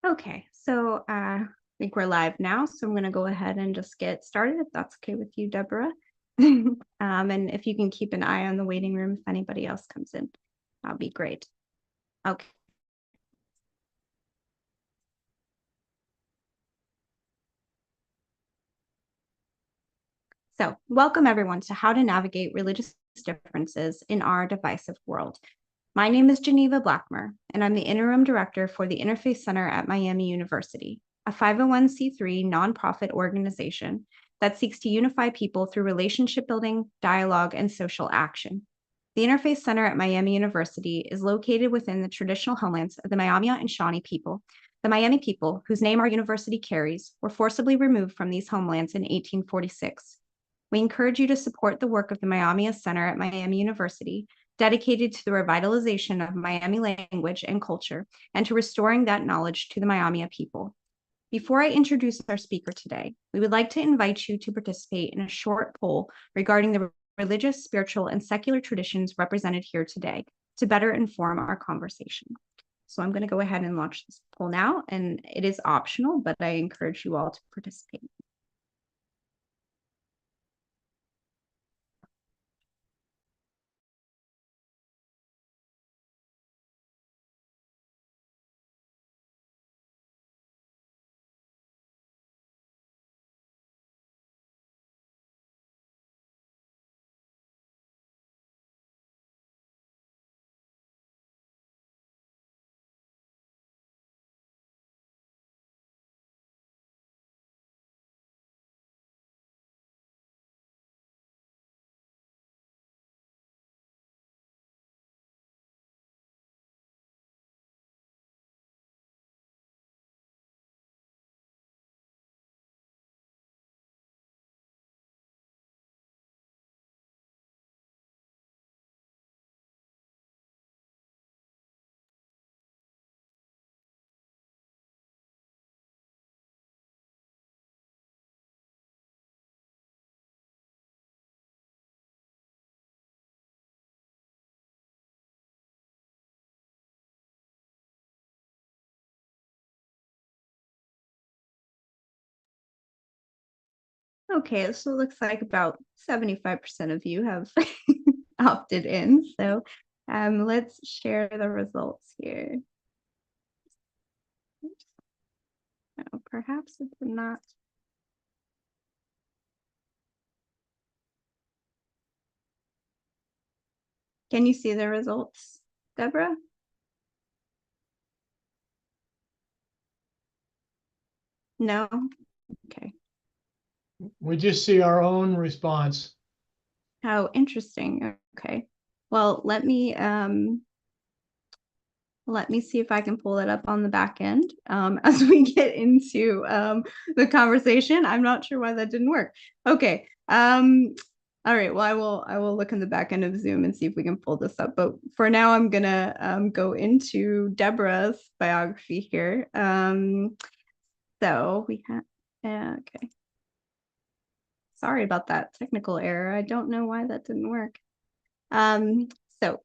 Okay, so I think we're live now, so I'm going to go ahead and just get started if that's okay with you, Deborah. And if you can keep an eye on the waiting room if anybody else comes in, that'll be great. Okay. So welcome everyone to How to Navigate Religious Differences in Our Divisive World. My name is Geneva Blackmer, and I'm the Interim Director for the Interfaith Center at Miami University, a 501c3 nonprofit organization that seeks to unify people through relationship building, dialogue, and social action. The Interfaith Center at Miami University is located within the traditional homelands of the Miami and Shawnee people. The Miami people, whose name our university carries, were forcibly removed from these homelands in 1846. We encourage you to support the work of the Miami Center at Miami University, dedicated to the revitalization of Miami language and culture and to restoring that knowledge to the Miami people. Before I introduce our speaker today, we would like to invite you to participate in a short poll regarding the religious, spiritual, and secular traditions represented here today to better inform our conversation. So I'm going to go ahead and launch this poll now, and it is optional, but I encourage you all to participate. Okay, so it looks like about 75% of you have opted in. So let's share the results here. Oh, perhaps it's not. Can you see the results, Deborah? No? Okay. We just see our own response. How interesting. Okay. Well, let me see if I can pull it up on the back end as we get into the conversation. I'm not sure why that didn't work. Okay. All right. Well, I will look in the back end of Zoom and see if we can pull this up. But for now, I'm gonna go into Deborah's biography here. So we have okay. Sorry about that technical error. I don't know why that didn't work. So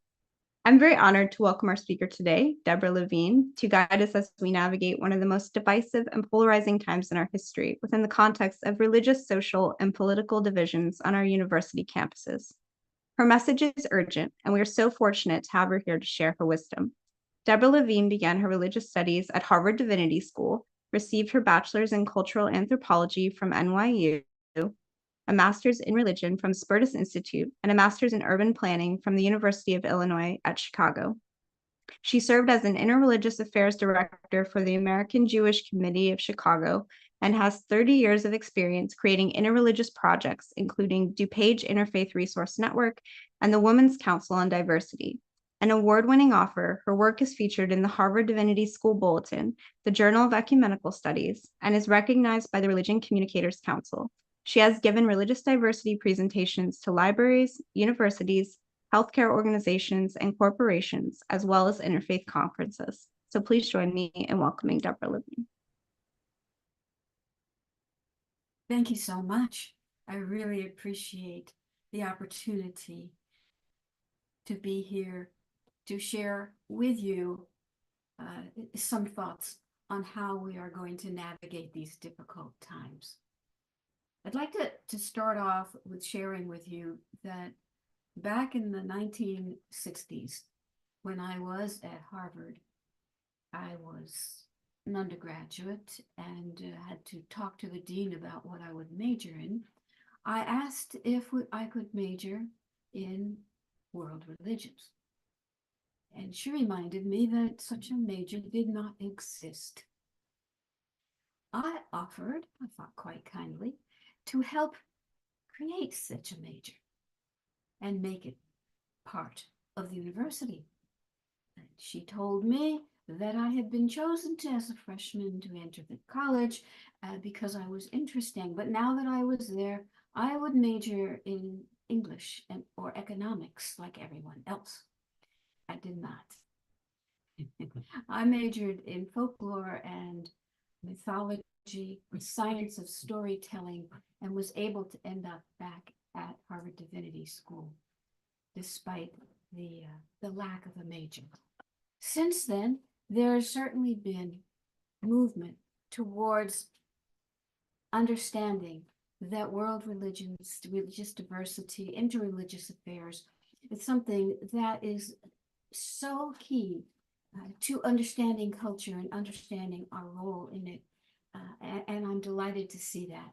I'm very honored to welcome our speaker today, Deborah Levine, to guide us as we navigate one of the most divisive and polarizing times in our history within the context of religious, social, and political divisions on our university campuses. Her message is urgent, and we are so fortunate to have her here to share her wisdom. Deborah Levine began her religious studies at Harvard Divinity School, received her bachelor's in cultural anthropology from NYU, a master's in religion from Spertus Institute, and a master's in urban planning from the University of Illinois at Chicago. She served as an interreligious affairs director for the American Jewish Committee of Chicago and has 30 years of experience creating interreligious projects, including DuPage Interfaith Resource Network and the Women's Council on Diversity. An award-winning author, her work is featured in the Harvard Divinity School Bulletin, the Journal of Ecumenical Studies, and is recognized by the Religion Communicators Council. She has given religious diversity presentations to libraries, universities, healthcare organizations, and corporations, as well as interfaith conferences. So please join me in welcoming Deborah Levine. Thank you so much. I really appreciate the opportunity to be here to share with you some thoughts on how we are going to navigate these difficult times. I'd like to start off with sharing with you that back in the 1960s, when I was at Harvard, I was an undergraduate and had to talk to the dean about what I would major in. I asked if I could major in world religions. And she reminded me that such a major did not exist. I offered, I thought quite kindly, to help create such a major and make it part of the university. And she told me that I had been chosen as a freshman to enter the college because I was interesting. But now that I was there, I would major in English or economics like everyone else. I did not. I majored in folklore and mythology, the science of storytelling, and was able to end up back at Harvard Divinity School, despite the lack of a major. Since then, there has certainly been movement towards understanding that world religions, religious diversity, interreligious affairs, is something that is so key to understanding culture and understanding our role in it. And I'm delighted to see that.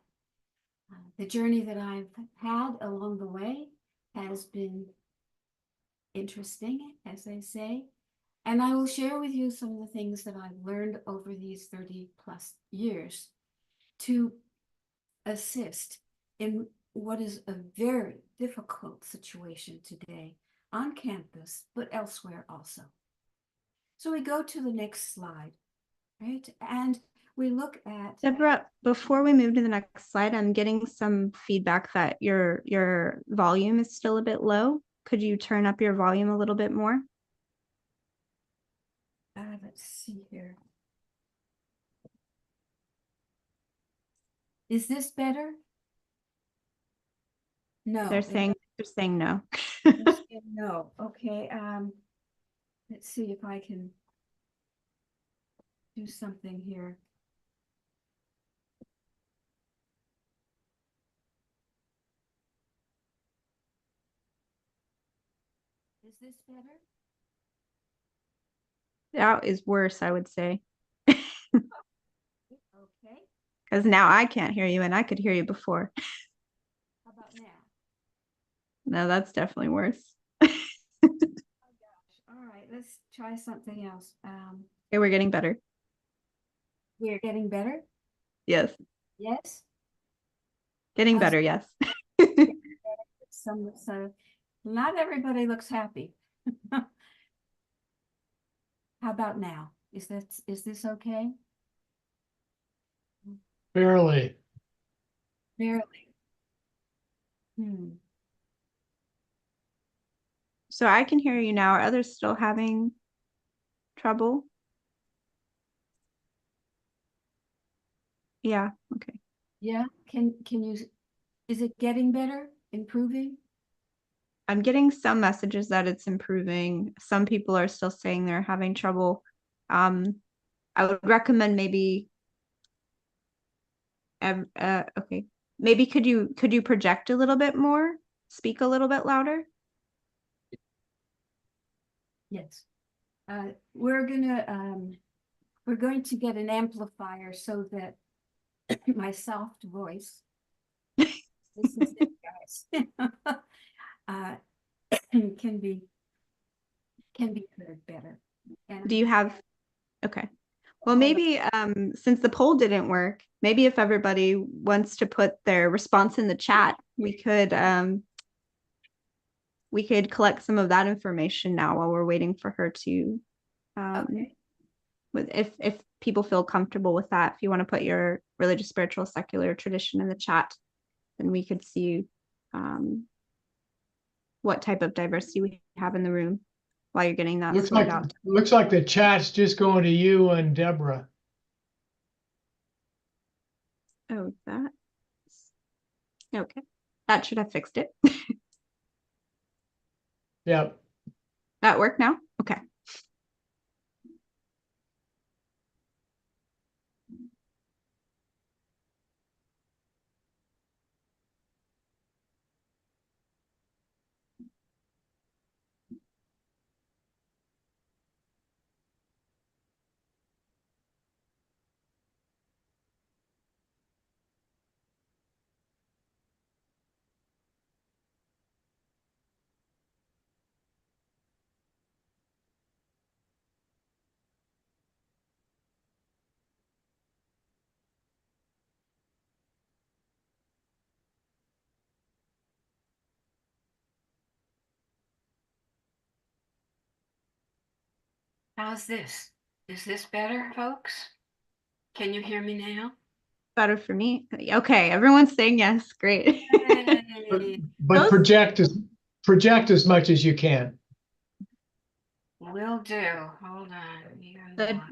The journey that I've had along the way has been interesting, as I say, and I will share with you some of the things that I've learned over these 30 plus years to assist in what is a very difficult situation today on campus, but elsewhere also. So we go to the next slide, right? And we look at Deborah, before we move to the next slide, I'm getting some feedback that your volume is still a bit low. Could you turn up your volume a little bit more? let's see here. Is this better? No. They're saying no. No. Okay. Let's see if I can do something here. Is this better? That is worse, I would say. Okay. Because now I can't hear you and I could hear you before. How about now? No, that's definitely worse. Oh gosh. All right, let's try something else. Okay, we're getting better. We're getting better? Yes. Yes. Getting better, yes. So not everybody looks happy. How about now? Is this okay? Barely. Barely. So I can hear you now. Are others still having trouble? Yeah, okay. Yeah. Can you, is it getting better? Improving? I'm getting some messages that it's improving. Some people are still saying they're having trouble. I would recommend maybe okay. Maybe could you project a little bit more? Speak a little bit louder? Yes. We're going to get an amplifier so that my soft voice, this is it, guys, can be heard better. And Do you have okay. Well, maybe since the poll didn't work, maybe if everybody wants to put their response in the chat, we could collect some of that information now while we're waiting for her to okay. with if people feel comfortable with that. If you want to put your religious, spiritual, secular tradition in the chat, then we could see what type of diversity we have in the room while you're getting that sorted out. Looks like the chat's just going to you and Deborah. Oh, that okay. That should have fixed it. Yep. That work now? Okay. How's this? Is this better, folks? Can you hear me now? Better for me. Okay, everyone's saying yes. Great. Yay. But Those- project as much as you can. Will do. Hold on. Even Good. more.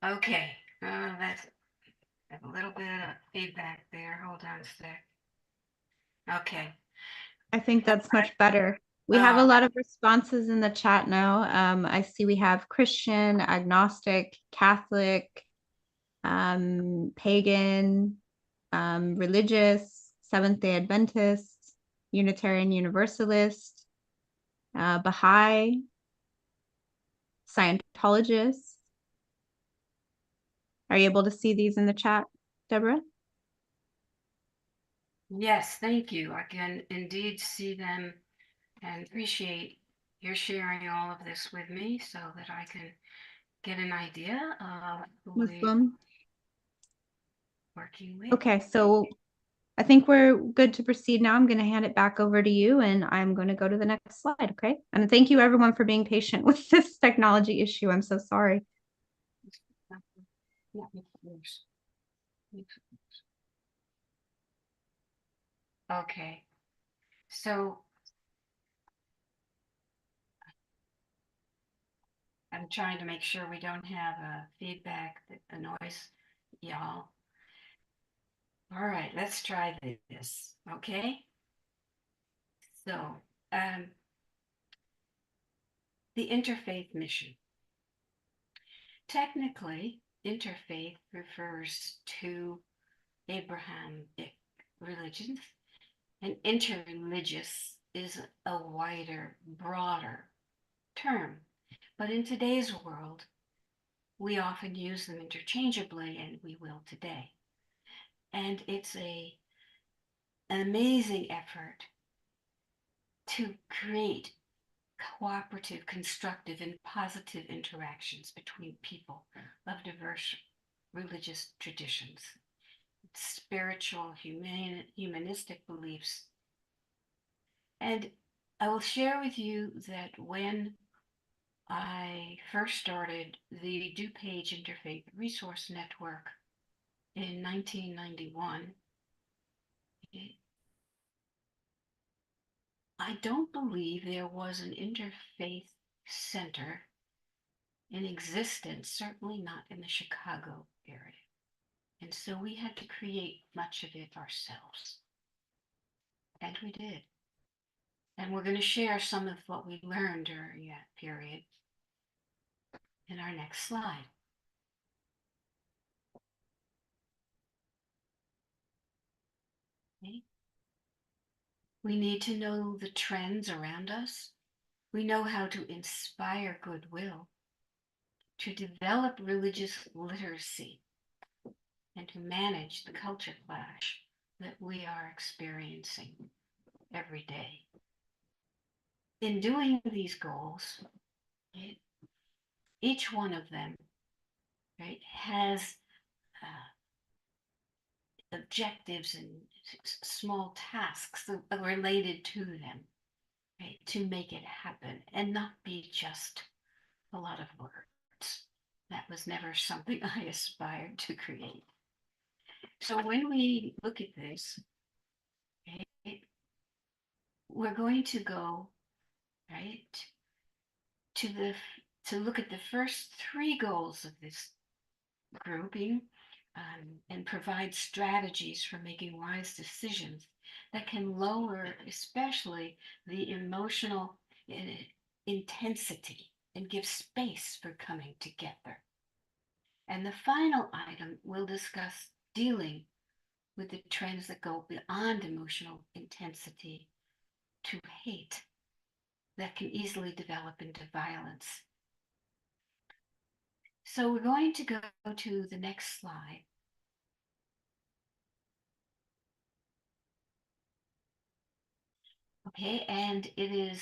Okay. That's a little bit of feedback there. Hold on a sec. Okay. I think that's much better. We have a lot of responses in the chat now. I see we have Christian, agnostic, Catholic, pagan, religious, Seventh-day Adventist, Unitarian Universalist, Baha'i, Scientologist. Are you able to see these in the chat, Deborah? Yes, thank you. I can indeed see them and appreciate your sharing all of this with me so that I can get an idea of who we're Muslim. working with. Okay, so I think we're good to proceed now. I'm going to hand it back over to you and I'm going to go to the next slide. Okay. And thank you everyone for being patient with this technology issue. I'm so sorry. Yeah, of course. Okay, so I'm trying to make sure we don't have a feedback that annoys y'all. All right, let's try this, okay? So, the interfaith mission. Technically, interfaith refers to Abrahamic religions, and interreligious is a wider, broader term. But in today's world, we often use them interchangeably, and we will today. And it's an amazing effort to create cooperative, constructive, and positive interactions between people of diverse religious traditions, spiritual, humanistic beliefs. And I will share with you that when I first started the DuPage Interfaith Resource Network in 1991, I don't believe there was an interfaith center in existence, certainly not in the Chicago area. And so we had to create much of it ourselves. And we did. And we're going to share some of what we learned during that period in our next slide. Okay. We need to know the trends around us. We know how to inspire goodwill, to develop religious literacy, and to manage the culture clash that we are experiencing every day. In doing these goals, each one of them, right, has objectives and small tasks related to them, right, to make it happen and not be just a lot of words. That was never something I aspired to create. So when we look at this, right, we're going to go right to look at the first three goals of this grouping, and provide strategies for making wise decisions that can lower especially the emotional intensity and give space for coming together. And the final item will discuss dealing with the trends that go beyond emotional intensity to hate that can easily develop into violence. So we're going to go to the next slide. Okay, and it is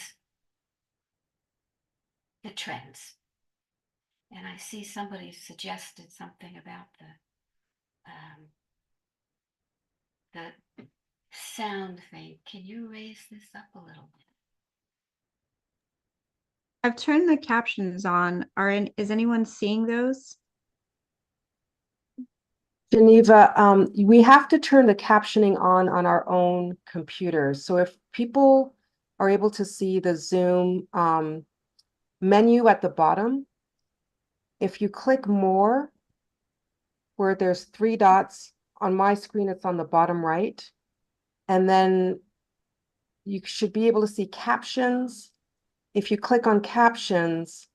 the trends. And I see somebody suggested something about the sound thing. Can you raise this up a little bit? I've turned the captions on. Is anyone seeing those? Geneva, we have to turn the captioning on our own computers. So if people are able to see the Zoom menu at the bottom, if you click more, where there's 3 dots on my screen, it's on the bottom right. And then you should be able to see captions. If you click on captions,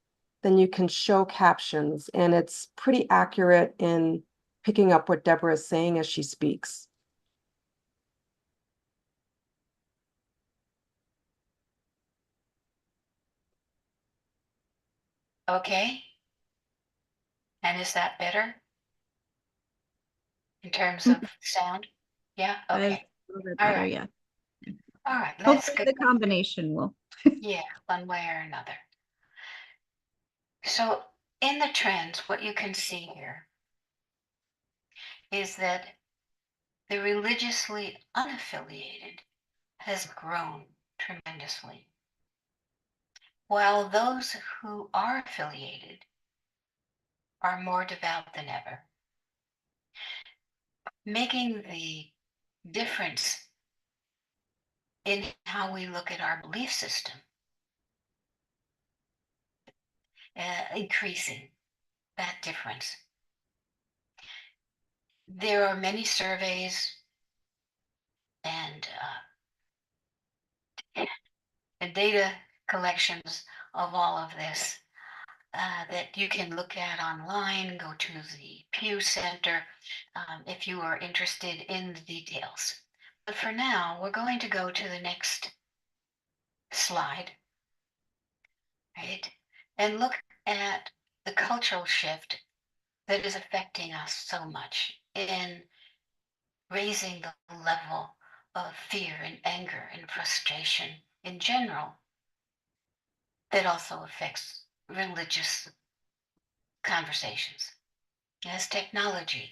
then you can show captions, and it's pretty accurate in picking up what Deborah is saying as she speaks. Okay. And is that better in terms of sound? Yeah, That is okay. a little bit All better, right. yeah. All right, let's Hopefully go. the combination will. Yeah, one way or another. So in the trends, what you can see here is that the religiously unaffiliated has grown tremendously, while those who are affiliated are more devout than ever, making the difference in how we look at our belief system increasing that difference. There are many surveys and data collections of all of this that you can look at online. Go to the Pew Center if you are interested in the details. But for now, we're going to go to the next slide, right? And look at the cultural shift that is affecting us so much in raising the level of fear and anger and frustration in general that also affects religious conversations. As technology,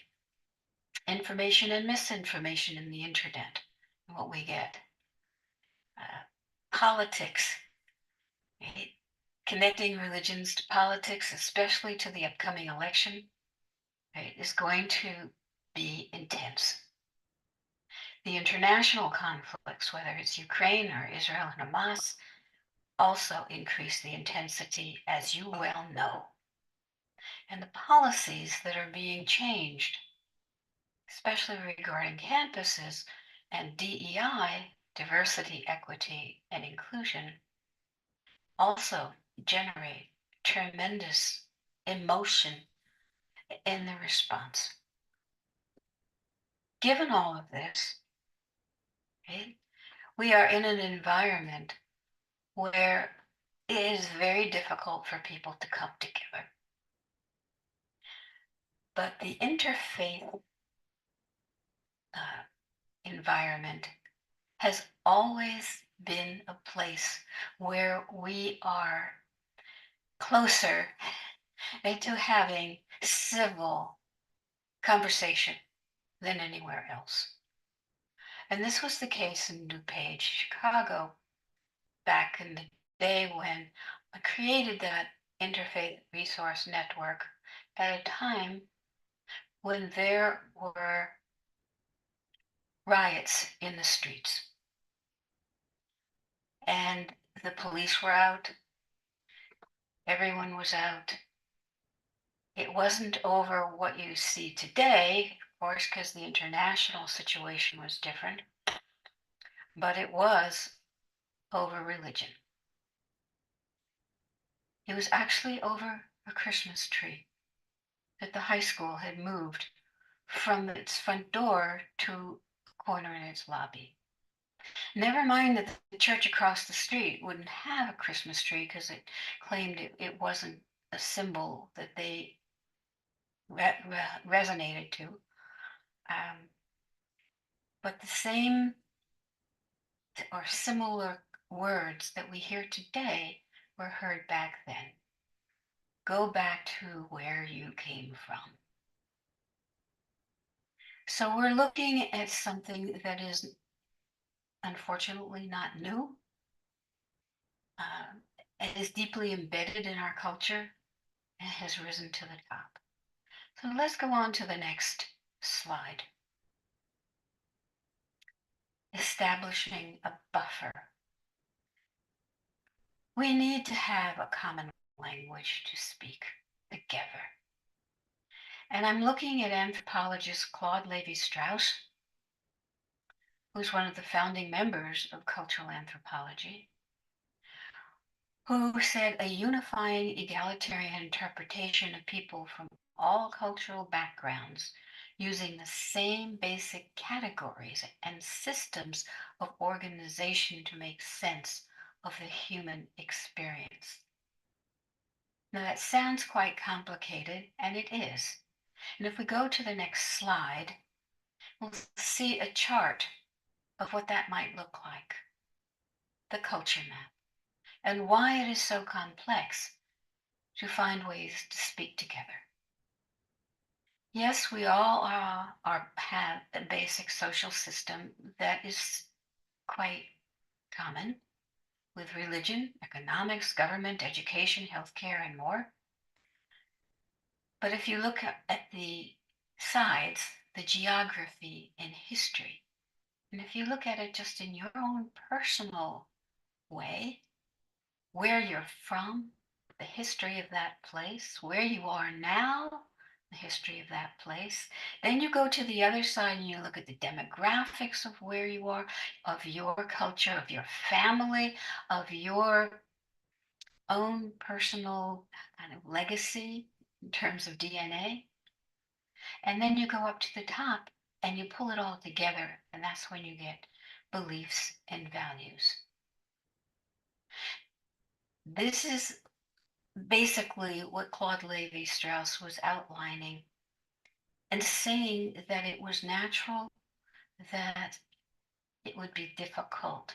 information and misinformation in the internet, what we get. Politics, right? Connecting religions to politics, especially to the upcoming election, right, is going to be intense. The international conflicts, whether it's Ukraine or Israel and Hamas, also increase the intensity, as you well know. And the policies that are being changed, especially regarding campuses and DEI, diversity, equity, and inclusion, also generate tremendous emotion in the response. Given all of this, right, we are in an environment where it is very difficult for people to come together. But the interfaith environment has always been a place where we are closer to having civil conversation than anywhere else. And this was the case in DuPage, Chicago, back in the day when I created that interfaith resource network at a time when there were riots in the streets. And the police were out, everyone was out. It wasn't over what you see today, of course, because the international situation was different, but it was over religion. It was actually over a Christmas tree that the high school had moved from its front door to a corner in its lobby. Never mind that the church across the street wouldn't have a Christmas tree because it claimed it wasn't a symbol that they resonated to. But the same or similar words that we hear today were heard back then. go back to where you came from. So we're looking at something that is unfortunately not new. It is deeply embedded in our culture and has risen to the top. So let's go on to the next slide. Establishing a buffer. We need to have a common language to speak together. And I'm looking at anthropologist Claude Lévi-Strauss, who's one of the founding members of cultural anthropology, who said a unifying egalitarian interpretation of people from all cultural backgrounds using the same basic categories and systems of organization to make sense of the human experience. Now that sounds quite complicated, and it is. And if we go to the next slide, we'll see a chart of what that might look like, the culture map, and why it is so complex to find ways to speak together. Yes, we all have a basic social system that is quite common with religion, economics, government, education, healthcare, and more. But if you look at the sides, the geography and history, and if you look at it just in your own personal way, where you're from, the history of that place, where you are now, the history of that place. Then you go to the other side and you look at the demographics of where you are, of your culture, of your family, of your own personal kind of legacy in terms of DNA. And then you go up to the top and you pull it all together, and that's when you get beliefs and values. This is basically what Claude Lévi-Strauss was outlining and saying that it was natural, that it would be difficult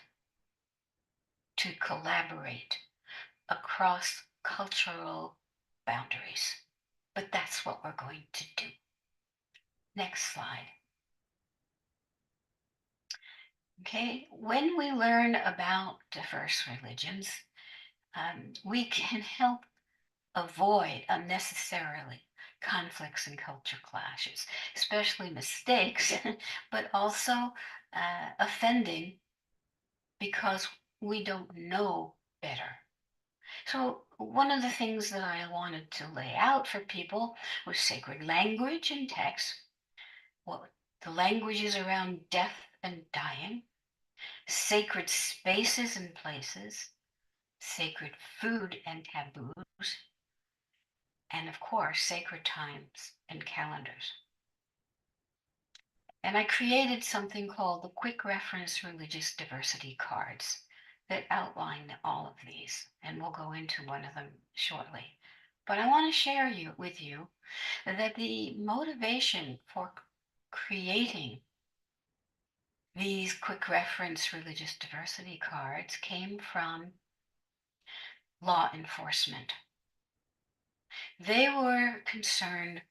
to collaborate across cultural boundaries. But that's what we're going to do. Next slide. Okay, when we learn about diverse religions, we can help avoid unnecessarily conflicts and culture clashes, especially mistakes, but also offending because we don't know better. So one of the things that I wanted to lay out for people was sacred language and text, what the languages around death and dying, sacred spaces and places, sacred food and taboos, and of course, sacred times and calendars. And I created something called the Quick Reference Religious Diversity Cards that outline all of these, and we'll go into one of them shortly. But I want to share with you that the motivation for creating these Quick Reference Religious Diversity Cards came from law enforcement. They were concerned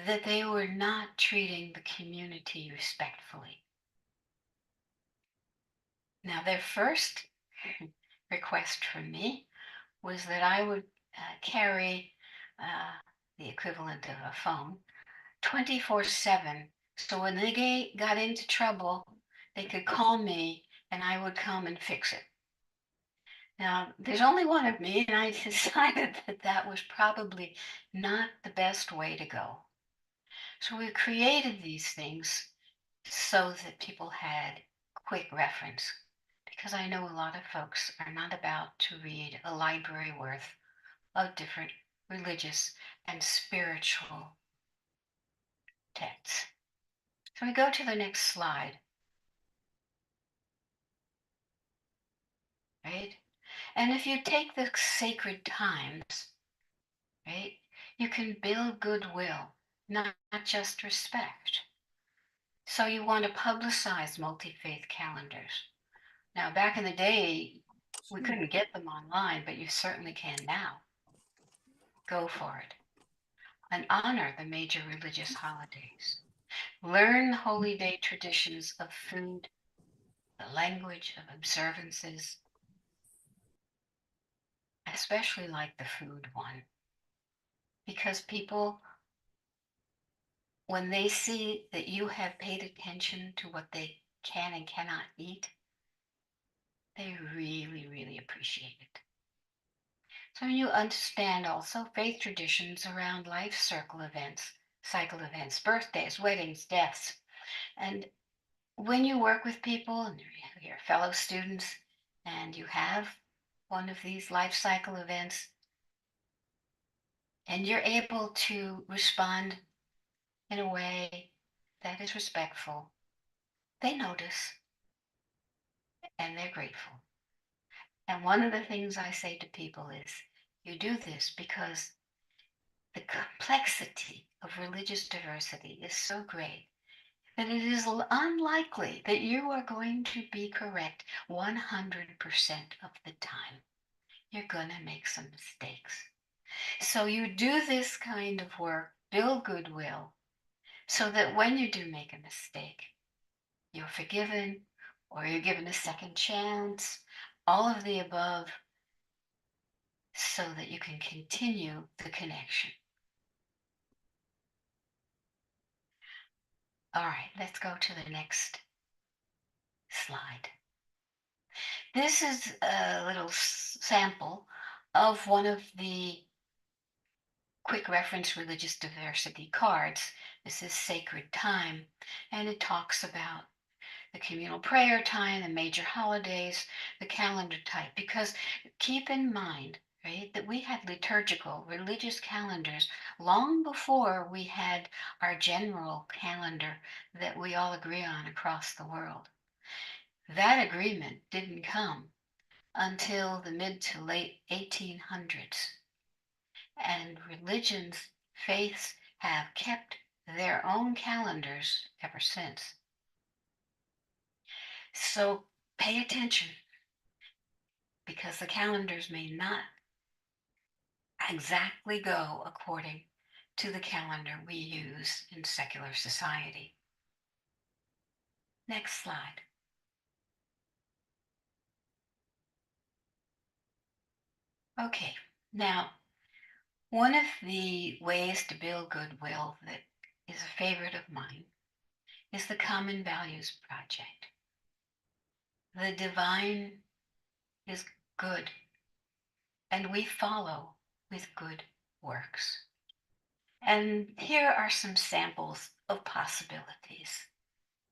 that they were not treating the community respectfully. Now, their first request from me was that I would carry the equivalent of a phone 24/7. So when they got into trouble, they could call me and I would come and fix it. Now, there's only one of me, and I decided that that was probably not the best way to go. So we created these things so that people had quick reference, because I know a lot of folks are not about to read a library worth of different religious and spiritual texts. So we go to the next slide, right? And if you take the sacred times, right, you can build goodwill, not just respect. So you want to publicize multi-faith calendars. Now, back in the day, we couldn't get them online, but you certainly can now. Go for it. And honor the major religious holidays. Learn holy day traditions of food, the language of observances, especially like the food one. Because people, when they see that you have paid attention to what they can and cannot eat, they really, really appreciate it. So you understand also faith traditions around life cycle events, birthdays, weddings, deaths. And when you work with people and your fellow students and you have one of these life cycle events and you're able to respond in a way that is respectful, they notice and they're grateful. And one of the things I say to people is, you do this because the complexity of religious diversity is so great that it is unlikely that you are going to be correct 100% of the time. You're going to make some mistakes. So you do this kind of work, build goodwill, so that when you do make a mistake, you're forgiven or you're given a second chance, all of the above, so that you can continue the connection. All right, let's go to the next slide. This is a little sample of one of the quick reference religious diversity cards. This is Sacred Time, and it talks about the communal prayer time, the major holidays, the calendar type, because keep in mind, right, that we had liturgical religious calendars long before we had our general calendar that we all agree on across the world. That agreement didn't come until the mid to late 1800s. And religions, faiths have kept their own calendars ever since. So pay attention, because the calendars may not exactly go according to the calendar we use in secular society. Next slide. Okay, now, one of the ways to build goodwill that is a favorite of mine is the Common Values Project. The divine is good, and we follow with good works. And here are some samples of possibilities,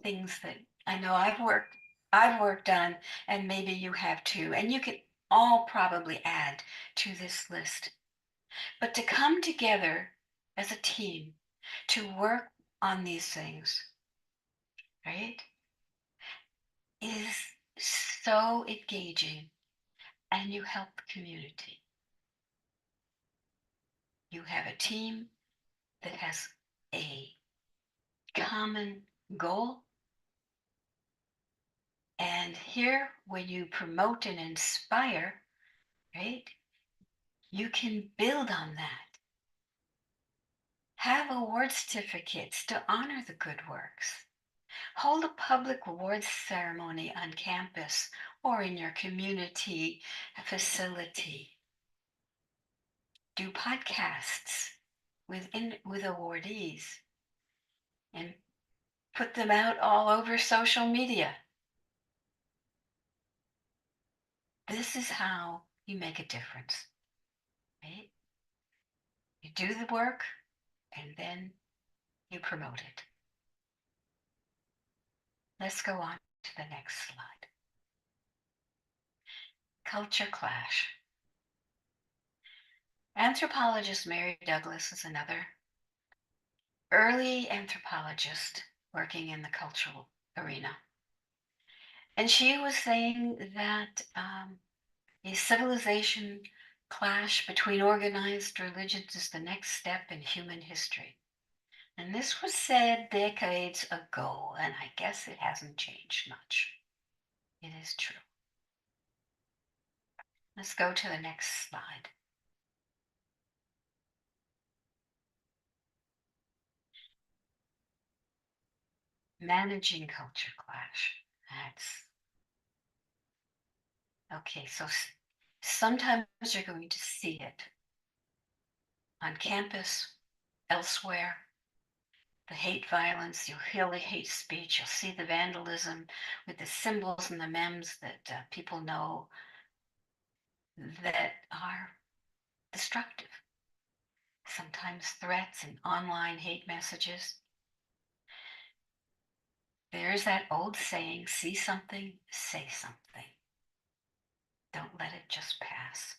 things that I know I've worked on, and maybe you have too, and you can all probably add to this list. But to come together as a team to work on these things, right, is so engaging, and you help the community. You have a team that has a common goal. And here, when you promote and inspire, right, you can build on that. Have award certificates to honor the good works. Hold a public awards ceremony on campus or in your community facility. Do podcasts with awardees and put them out all over social media. This is how you make a difference, right? You do the work and then you promote it. Let's go on to the next slide. Culture clash. Anthropologist Mary Douglas is another early anthropologist working in the cultural arena. And she was saying that a civilization clash between organized religions is the next step in human history. And this was said decades ago, and I guess it hasn't changed much. It is true. Let's go to the next slide. Managing culture clash. That's okay. So sometimes you're going to see it on campus, elsewhere. The hate violence, you'll hear the hate speech, you'll see the vandalism with the symbols and the memes that people know that are destructive. Sometimes threats and online hate messages. There's that old saying, see something, say something. Don't let it just pass.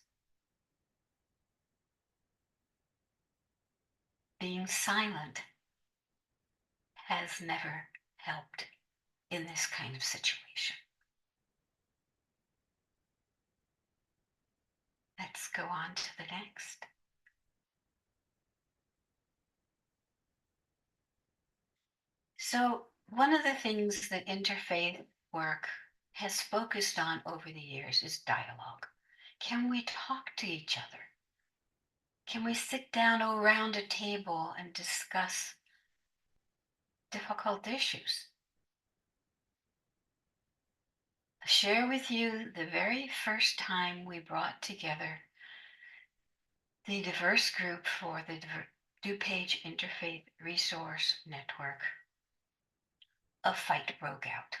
Being silent has never helped in this kind of situation. Let's go on to the next. So one of the things that interfaith work has focused on over the years is dialogue. Can we talk to each other? Can we sit down around a table and discuss difficult issues? I'll share with you the very first time we brought together the diverse group for the DuPage Interfaith Resource Network. A fight broke out.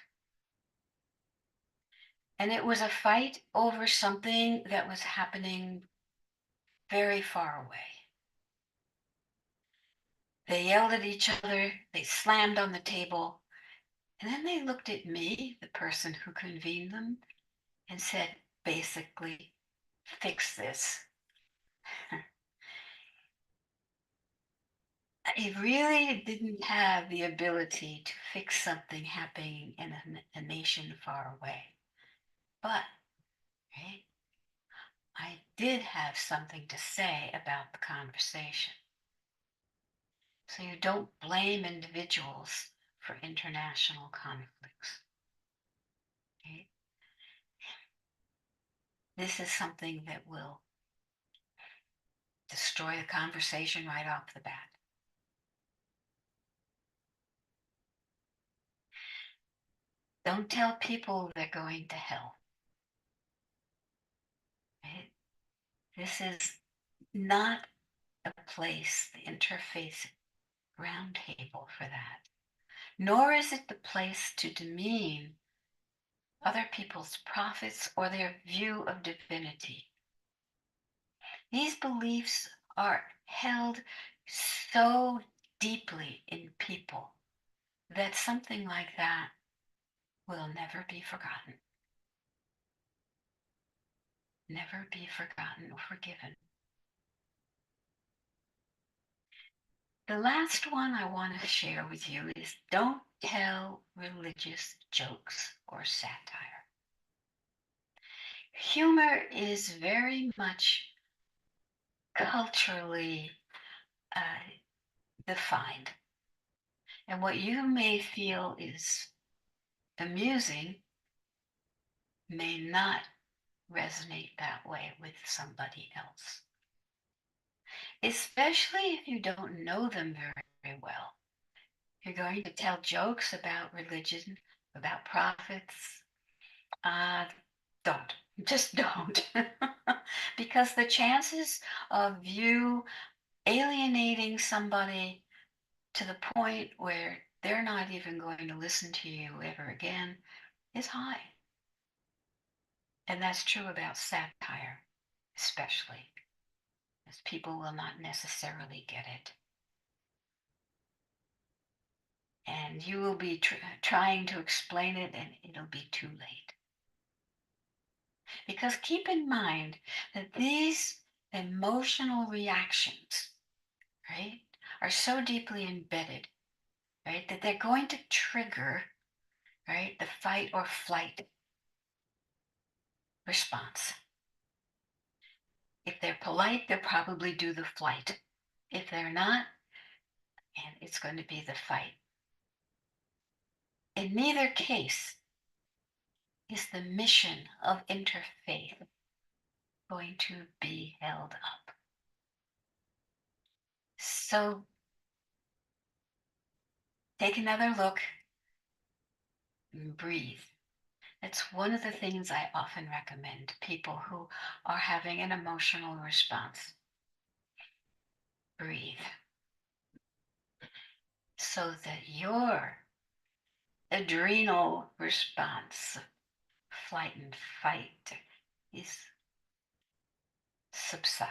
And it was a fight over something that was happening very far away. They yelled at each other, they slammed on the table, and then they looked at me, the person who convened them, and said, basically, fix this. I really didn't have the ability to fix something happening in a nation far away. But, right, I did have something to say about the conversation. So you don't blame individuals for international conflicts. Okay? This is something that will destroy the conversation right off the bat. Don't tell people they're going to hell. Right? This is not a place, the interfaith roundtable for that. Nor is it the place to demean other people's prophets or their view of divinity. These beliefs are held so deeply in people that something like that will never be forgotten. Never be forgotten or forgiven. The last one I want to share with you is don't tell religious jokes or satire. Humor is very much culturally defined. And what you may feel is amusing may not resonate that way with somebody else, especially if you don't know them very well. You're going to tell jokes about religion, about prophets. Don't. Just don't. Because the chances of you alienating somebody to the point where they're not even going to listen to you ever again is high. And that's true about satire, especially, as people will not necessarily get it. And you will be trying to explain it, and it'll be too late. Because keep in mind that these emotional reactions, right, are so deeply embedded, right, that they're going to trigger, right, the fight or flight response. If they're polite, they'll probably do the flight. If they're not, and it's going to be the fight. In neither case is the mission of interfaith going to be held up. So take another look and breathe. It's one of the things I often recommend to people who are having an emotional response. Breathe. So that your adrenal response, flight and fight, is subside.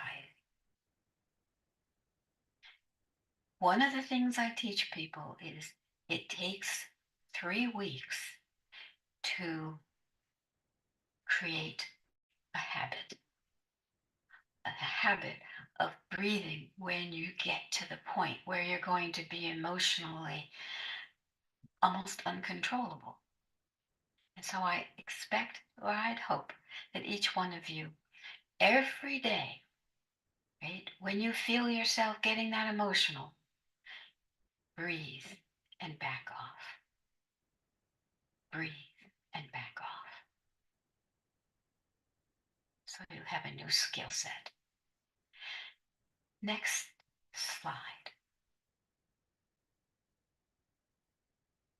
One of the things I teach people is it takes 3 weeks to create a habit of breathing when you get to the point where you're going to be emotionally almost uncontrollable. And so I expect, or I'd hope, that each one of you, every day, right, when you feel yourself getting that emotional, breathe and back off. Breathe and back off. So you have a new skill set. Next slide.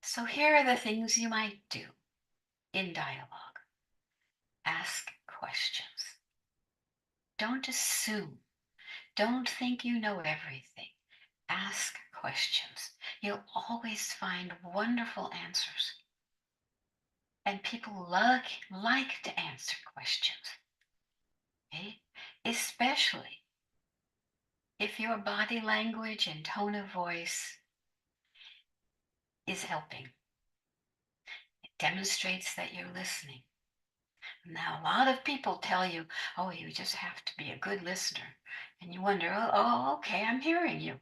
So here are the things you might do in dialogue. Ask questions. Don't assume. Don't think you know everything. Ask questions. You'll always find wonderful answers. And people like to answer questions. Okay? Especially if your body language and tone of voice is helping. It demonstrates that you're listening. Now, a lot of people tell you, oh, you just have to be a good listener. And you wonder, oh, okay, I'm hearing you.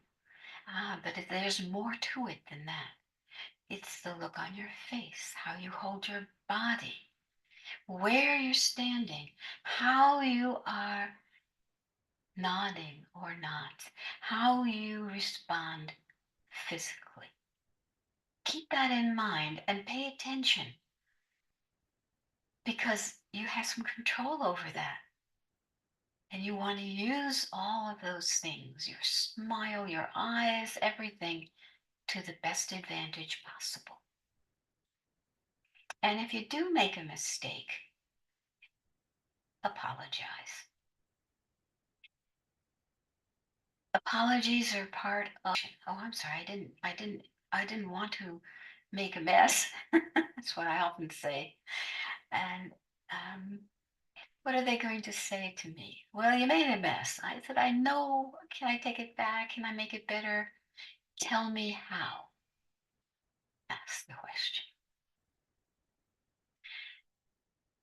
But there's more to it than that. It's the look on your face, how you hold your body, where you're standing, how you are nodding or not, how you respond physically. Keep that in mind and pay attention, because you have some control over that. And you want to use all of those things, your smile, your eyes, everything, to the best advantage possible. And if you do make a mistake, apologize. Apologies are part of, oh, I'm sorry, I didn't want to make a mess. That's what I often say. And what are they going to say to me? Well, you made a mess. I said, I know. Can I take it back? Can I make it better? Tell me how. Ask the question.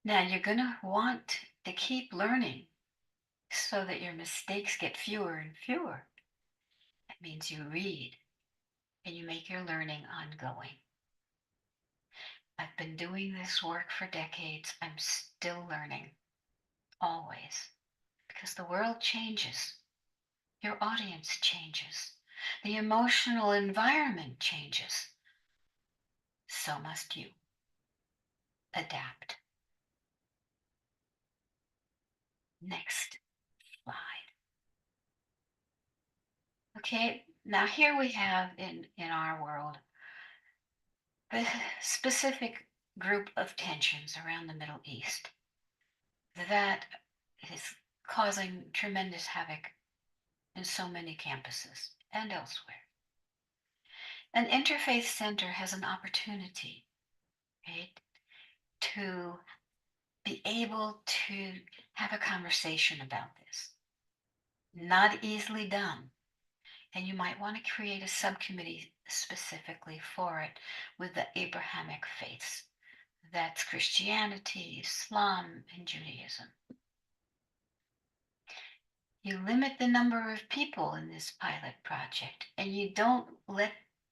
Now, you're going to want to keep learning so that your mistakes get fewer and fewer. That means you read and you make your learning ongoing. I've been doing this work for decades. I'm still learning, always, because the world changes. Your audience changes. The emotional environment changes. So must you. Adapt. Next slide. Okay, now here we have in our world the specific group of tensions around the Middle East that is causing tremendous havoc in so many campuses and elsewhere. An interfaith center has an opportunity, right, to be able to have a conversation about this. Not easily done. And you might want to create a subcommittee specifically for it with the Abrahamic faiths. That's Christianity, Islam, and Judaism. You limit the number of people in this pilot project, and you don't let,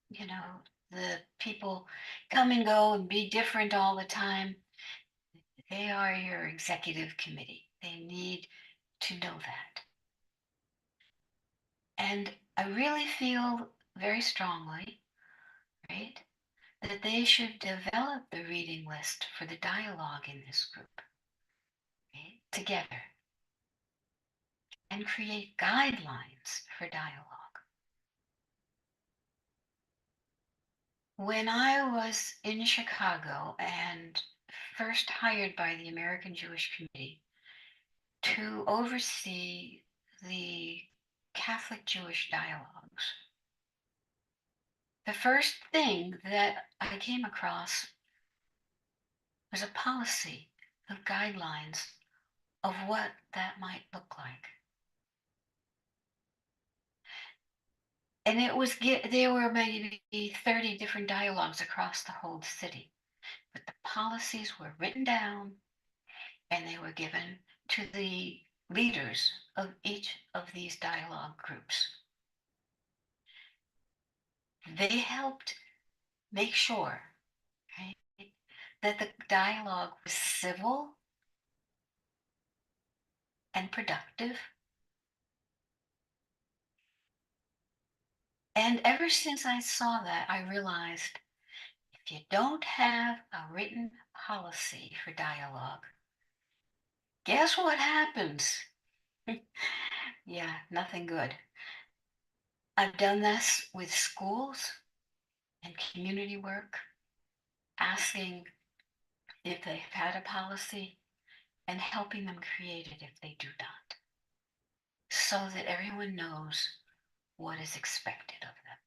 the people come and go and be different all the time. They are your executive committee. They need to know that. And I really feel very strongly, right, that they should develop the reading list for the dialogue in this group, right, together, and create guidelines for dialogue. When I was in Chicago and first hired by the American Jewish Committee to oversee the Catholic Jewish dialogues, the first thing that I came across was a policy of guidelines of what that might look like. And there were maybe 30 different dialogues across the whole city, but the policies were written down and they were given to the leaders of each of these dialogue groups. They helped make sure, right, that the dialogue was civil and productive. And ever since I saw that, I realized if you don't have a written policy for dialogue, guess what happens? Yeah, nothing good. I've done this with schools and community work, asking if they've had a policy and helping them create it if they do not, so that everyone knows what is expected of them.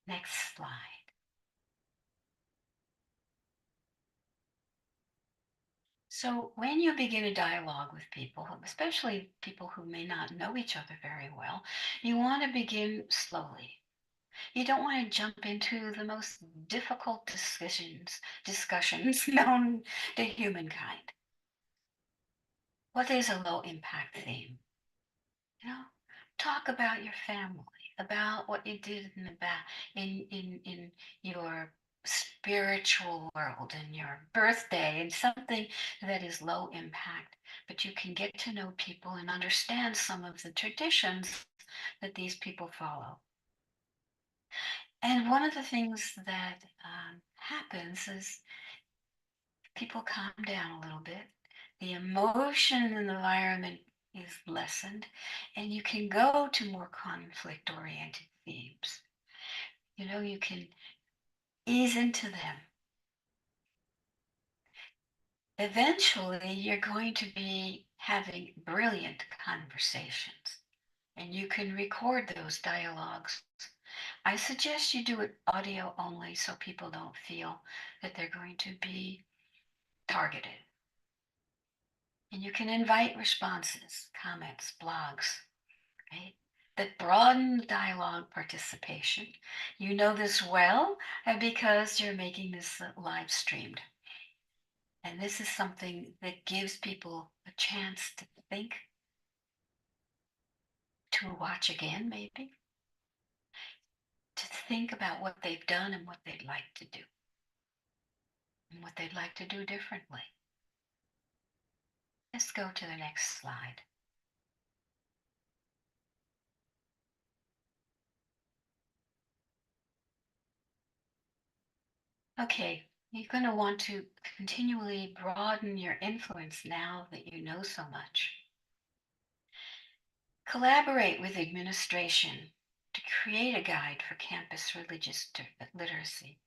Next slide. So when you begin a dialogue with people, especially people who may not know each other very well, you want to begin slowly. You don't want to jump into the most difficult discussions known to humankind. What is a low impact theme? You know, talk about your family, about what you did in your spiritual world, in your birthday, and something that is low impact, but you can get to know people and understand some of the traditions that these people follow. And one of the things that happens is people calm down a little bit. The emotion in the environment is lessened, and you can go to more conflict-oriented themes. You know, you can ease into them. Eventually, you're going to be having brilliant conversations, and you can record those dialogues. I suggest you do it audio only so people don't feel that they're going to be targeted. And you can invite responses, comments, blogs, right? That broaden the dialogue participation. You know this well because you're making this live streamed. And this is something that gives people a chance to think, to watch again maybe, to think about what they've done and what they'd like to do, and what they'd like to do differently. Let's go to the next slide. Okay, you're going to want to continually broaden your influence now that you know so much. Collaborate with administration to create a guide for campus religious literacy.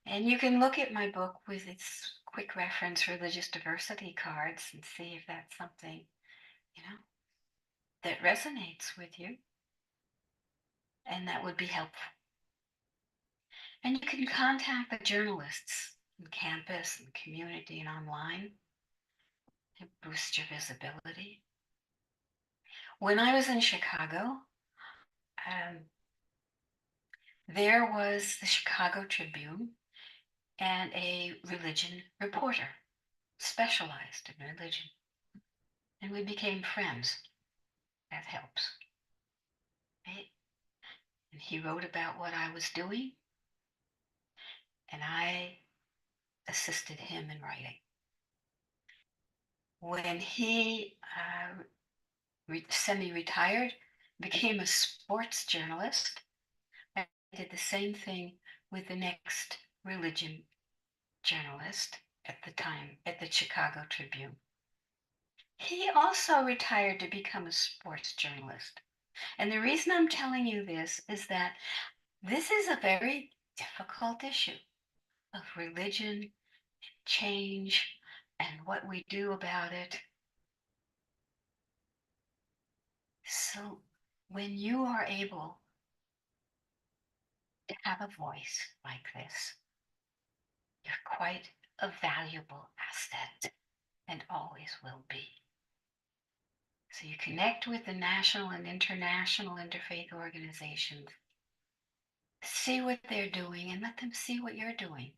And you can look at my book with its quick reference religious diversity cards and see if that's something, you know, that resonates with you. And that would be helpful. And you can contact the journalists on campus and community and online to boost your visibility. When I was in Chicago, there was the Chicago Tribune and a religion reporter specialized in religion. And we became friends. That helps, right? And he wrote about what I was doing, and I assisted him in writing. When he semi-retired, became a sports journalist, I did the same thing with the next religion journalist at the time at the Chicago Tribune. He also retired to become a sports journalist. And the reason I'm telling you this is that This is a very difficult issue of religion, change, and what we do about it. So when you are able to have a voice like this, you're quite a valuable asset and always will be. So you connect with the national and international interfaith organizations, see what they're doing and let them see what you're doing.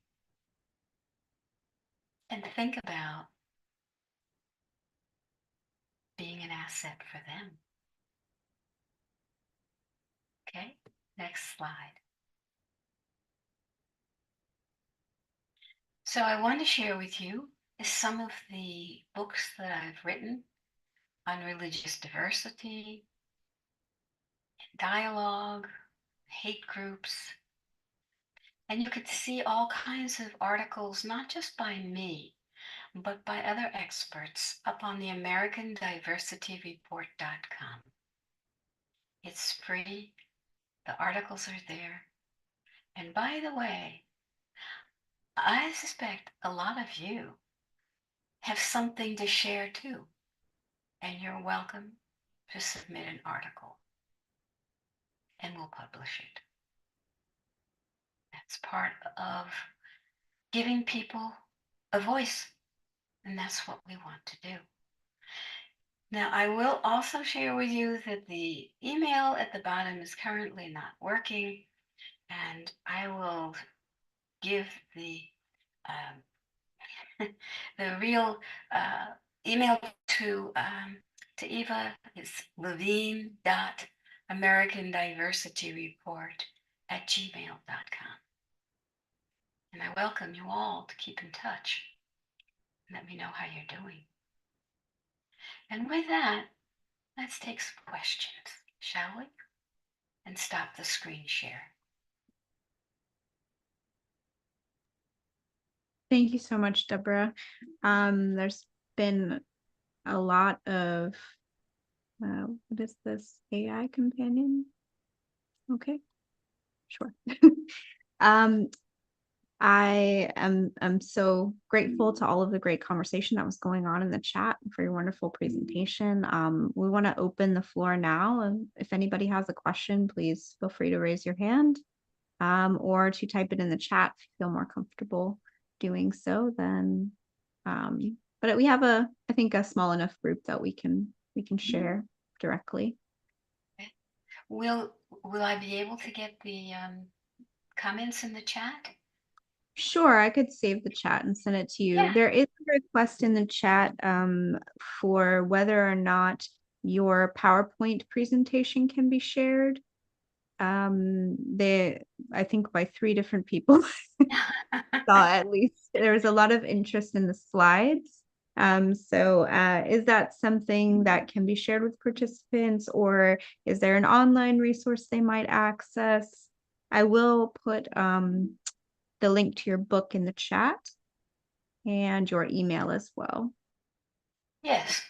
And think about being an asset for them. Okay, next slide. So I want to share with you some of the books that I've written on religious diversity, dialogue, hate groups. And you could see all kinds of articles, not just by me, but by other experts up on the AmericanDiversityReport.com. It's free. The articles are there. And by the way, I suspect a lot of you have something to share too, and you're welcome to submit an article, and we'll publish it. That's part of giving people a voice, and that's what we want to do. Now, I will also share with you that the email at the bottom is currently not working, and I will give the the real email to Eva. It's levine.americandiversityreport@gmail.com. And I welcome you all to keep in touch. Let me know how you're doing. And with that, let's take some questions, shall we? And stop the screen share. Thank you so much, Deborah. There's been a lot of, what is this, AI companion? Okay, sure. I'm so grateful to all of the great conversation that was going on in the chat for your wonderful presentation. We want to open the floor now, and if anybody has a question, please feel free to raise your hand, or to type it in the chat if you feel more comfortable doing so. Then, but we have I think a small enough group that we can share directly. Will I be able to get the comments in the chat? Sure, I could save the chat and send it to you. Yeah. There is a request in the chat for whether or not your PowerPoint presentation can be shared. I think by 3 different people saw at least. There was a lot of interest in the slides. So is that something that can be shared with participants, or is there an online resource they might access? I will put the link to your book in the chat and your email as well. Yes,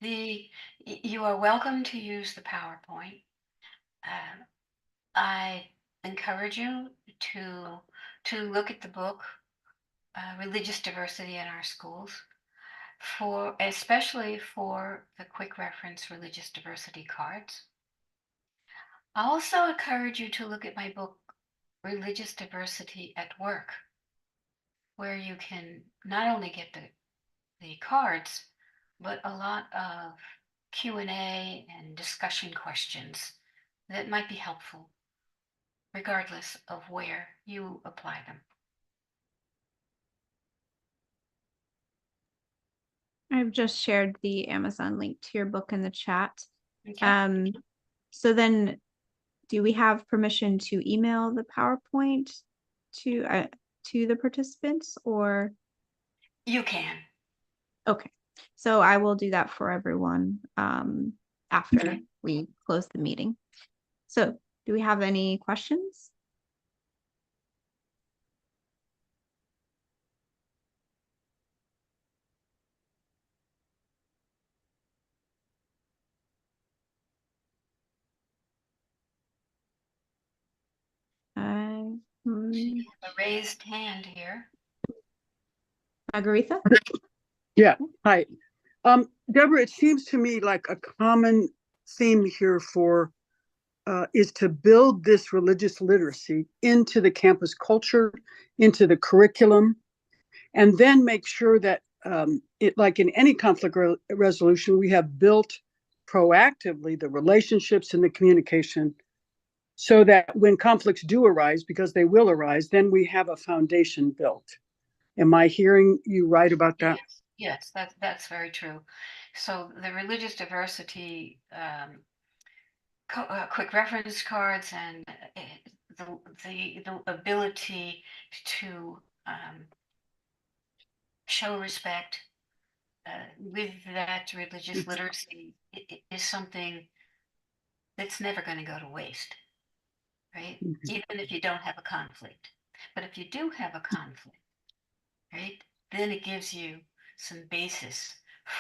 you are welcome to use the PowerPoint. I encourage you to look at the book, Religious Diversity in Our Schools, especially for the quick reference religious diversity cards. I also encourage you to look at my book, Religious Diversity at Work, where you can not only get the cards, but a lot of Q&A and discussion questions that might be helpful, regardless of where you apply them. I've just shared the Amazon link to your book in the chat. Okay. So then do we have permission to email the PowerPoint to the participants, or? You can. Okay, so I will do that for everyone after we close the meeting. So do we have any questions? Hmm, A raised hand here. Margarita? Yeah, hi. Deborah, it seems to me like a common theme here is to build this religious literacy into the campus culture, into the curriculum, and then make sure that like in any conflict resolution, we have built proactively the relationships and the communication so that when conflicts do arise, because they will arise, then we have a foundation built. Am I hearing you right about that? Yes, that's very true. So the religious diversity, quick reference cards, and the ability to show respect with that religious literacy is something that's never going to go to waste, right? Even if you don't have a conflict. But if you do have a conflict, right, then it gives you some basis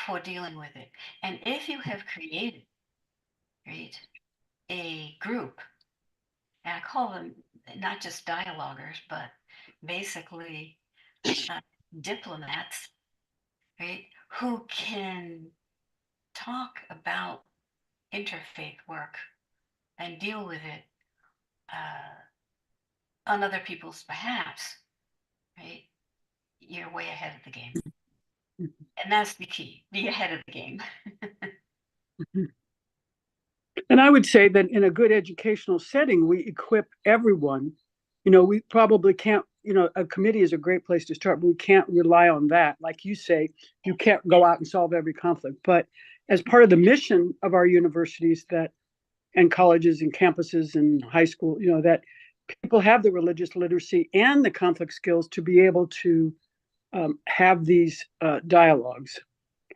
for dealing with it. And if you have created, right, a group, and I call them not just dialoguers, but basically diplomats, right, who can talk about interfaith work and deal with it on other people's behalves, right? You're way ahead of the game. And that's the key, be ahead of the game. And I would say that in a good educational setting, we equip everyone. We probably can't, a committee is a great place to start, but we can't rely on that. Like you say, you can't go out and solve every conflict. But as part of the mission of our universities and colleges and campuses and high school, that people have the religious literacy and the conflict skills to be able to have these dialogues.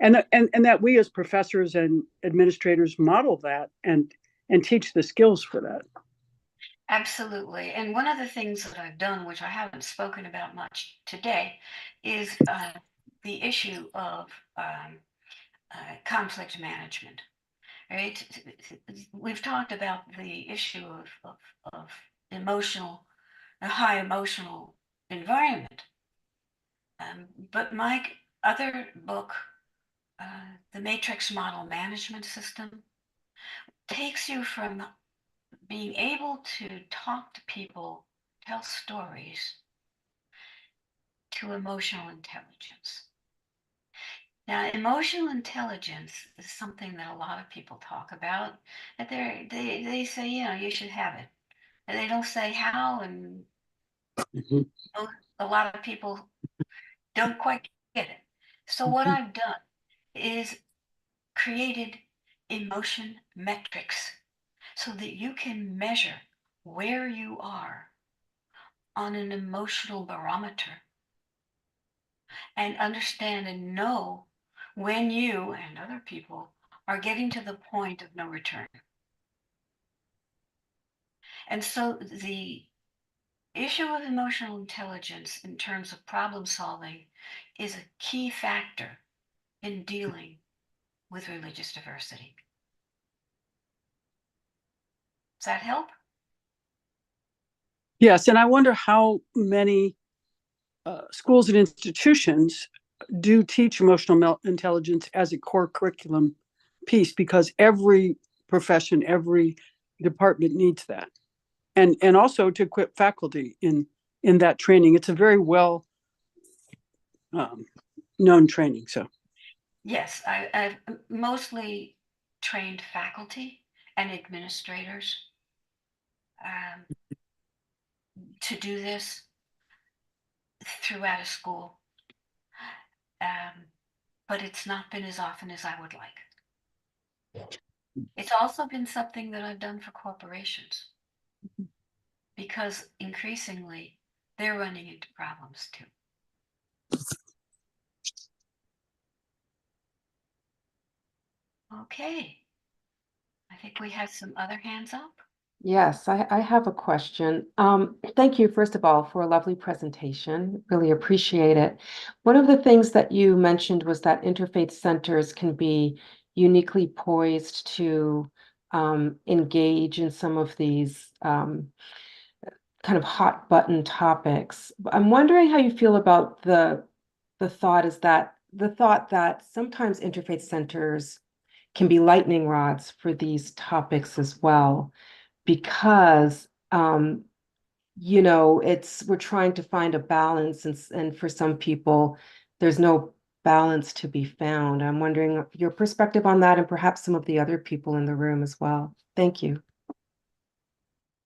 And that we as professors and administrators model that and teach the skills for that. Absolutely. And one of the things that I've done, which I haven't spoken about much today, is the issue of conflict management. Right? We've talked about the issue of a high emotional environment. But my other book, The Matrix Model Management System, takes you from being able to talk to people, tell stories, to emotional intelligence. Now, emotional intelligence is something that a lot of people talk about. That they say, you should have it. And they don't say how, and a lot of people don't quite get it. So what I've done is created emotion metrics so that you can measure where you are on an emotional barometer and understand and know when you and other people are getting to the point of no return. And so the issue of emotional intelligence in terms of problem solving is a key factor in dealing with religious diversity. Does that help? Yes, and I wonder how many schools and institutions do teach emotional intelligence as a core curriculum piece, because every profession, every department needs that, and also to equip faculty in that training. It's a very well known training. So Yes, I've mostly trained faculty and administrators to do this throughout a school, but it's not been as often as I would like. It's also been something that I've done for corporations because increasingly they're running into problems too. Okay, I think we have some other hands up. Yes, I have a question. Thank you, first of all, for a lovely presentation. Really appreciate it. One of the things that you mentioned was that interfaith centers can be uniquely poised to engage in some of these kind of hot button topics. I'm wondering how you feel about the thought that sometimes interfaith centers can be lightning rods for these topics as well, because we're trying to find a balance, and for some people, there's no balance to be found. I'm wondering your perspective on that and perhaps some of the other people in the room as well. Thank you.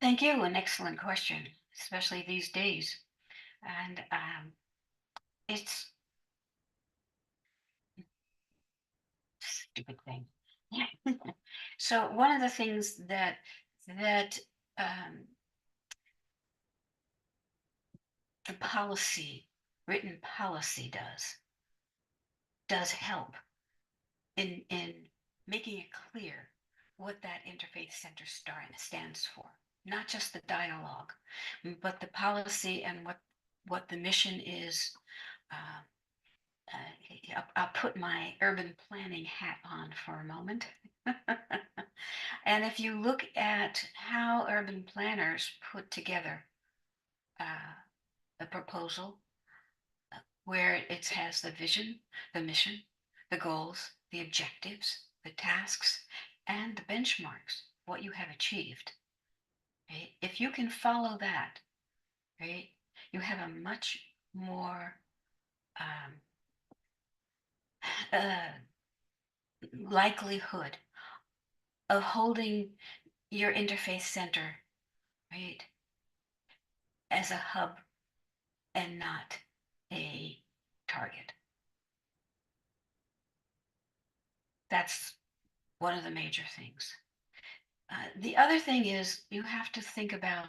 Thank you. An excellent question, especially these days. And it's a stupid thing. So one of the things that um, the written policy does help in making it clear what that interfaith center stands for. Not just the dialogue, but the policy and what the mission is. I'll put my urban planning hat on for a moment. And if you look at how urban planners put together a proposal where it has the vision, the mission, the goals, the objectives, the tasks, and the benchmarks, what you have achieved, right? If you can follow that, right, you have a much more likelihood of holding your interfaith center, right, as a hub and not a target. That's one of the major things. The other thing is you have to think about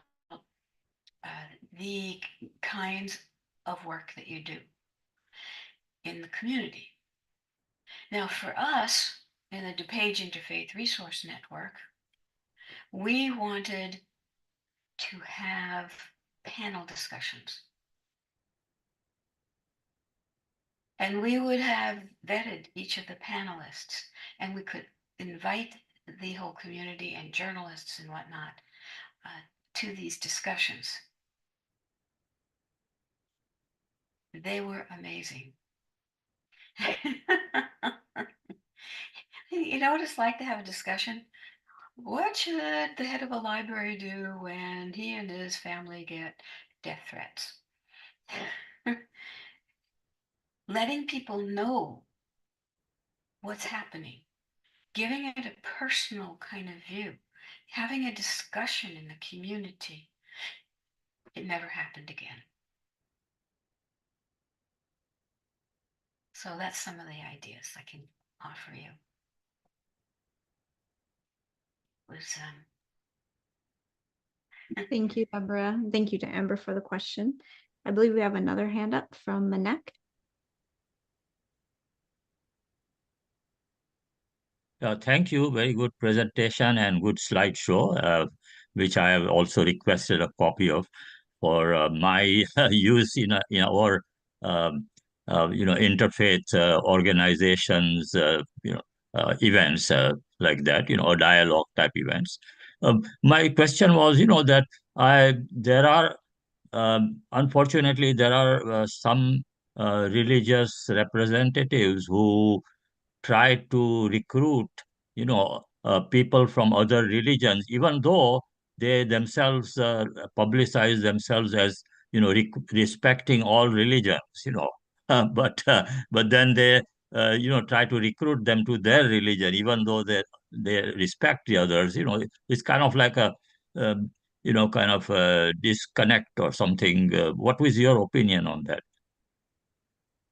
the kinds of work that you do in the community. Now, for us in the DuPage Interfaith Resource Network, we wanted to have panel discussions. And we would have vetted each of the panelists, and we could invite the whole community and journalists and whatnot to these discussions. They were amazing. You know what it's like to have a discussion? What should the head of a library do when he and his family get death threats? Letting people know what's happening, giving it a personal kind of view, having a discussion in the community. It never happened again. So that's some of the ideas I can offer you. Thank you, Deborah. Thank you to Amber for the question. I believe we have another hand up from Manek. Thank you. Very good presentation and good slideshow, which I have also requested a copy of for my use in our interfaith organizations events like that, or dialogue type events. My question was, that there are unfortunately there are some religious representatives who try to recruit, people from other religions, even though they themselves publicize themselves as, respecting all religions, but then they, try to recruit them to their religion, even though they respect the others. It's kind of like a, kind of a disconnect or something. What was your opinion on that?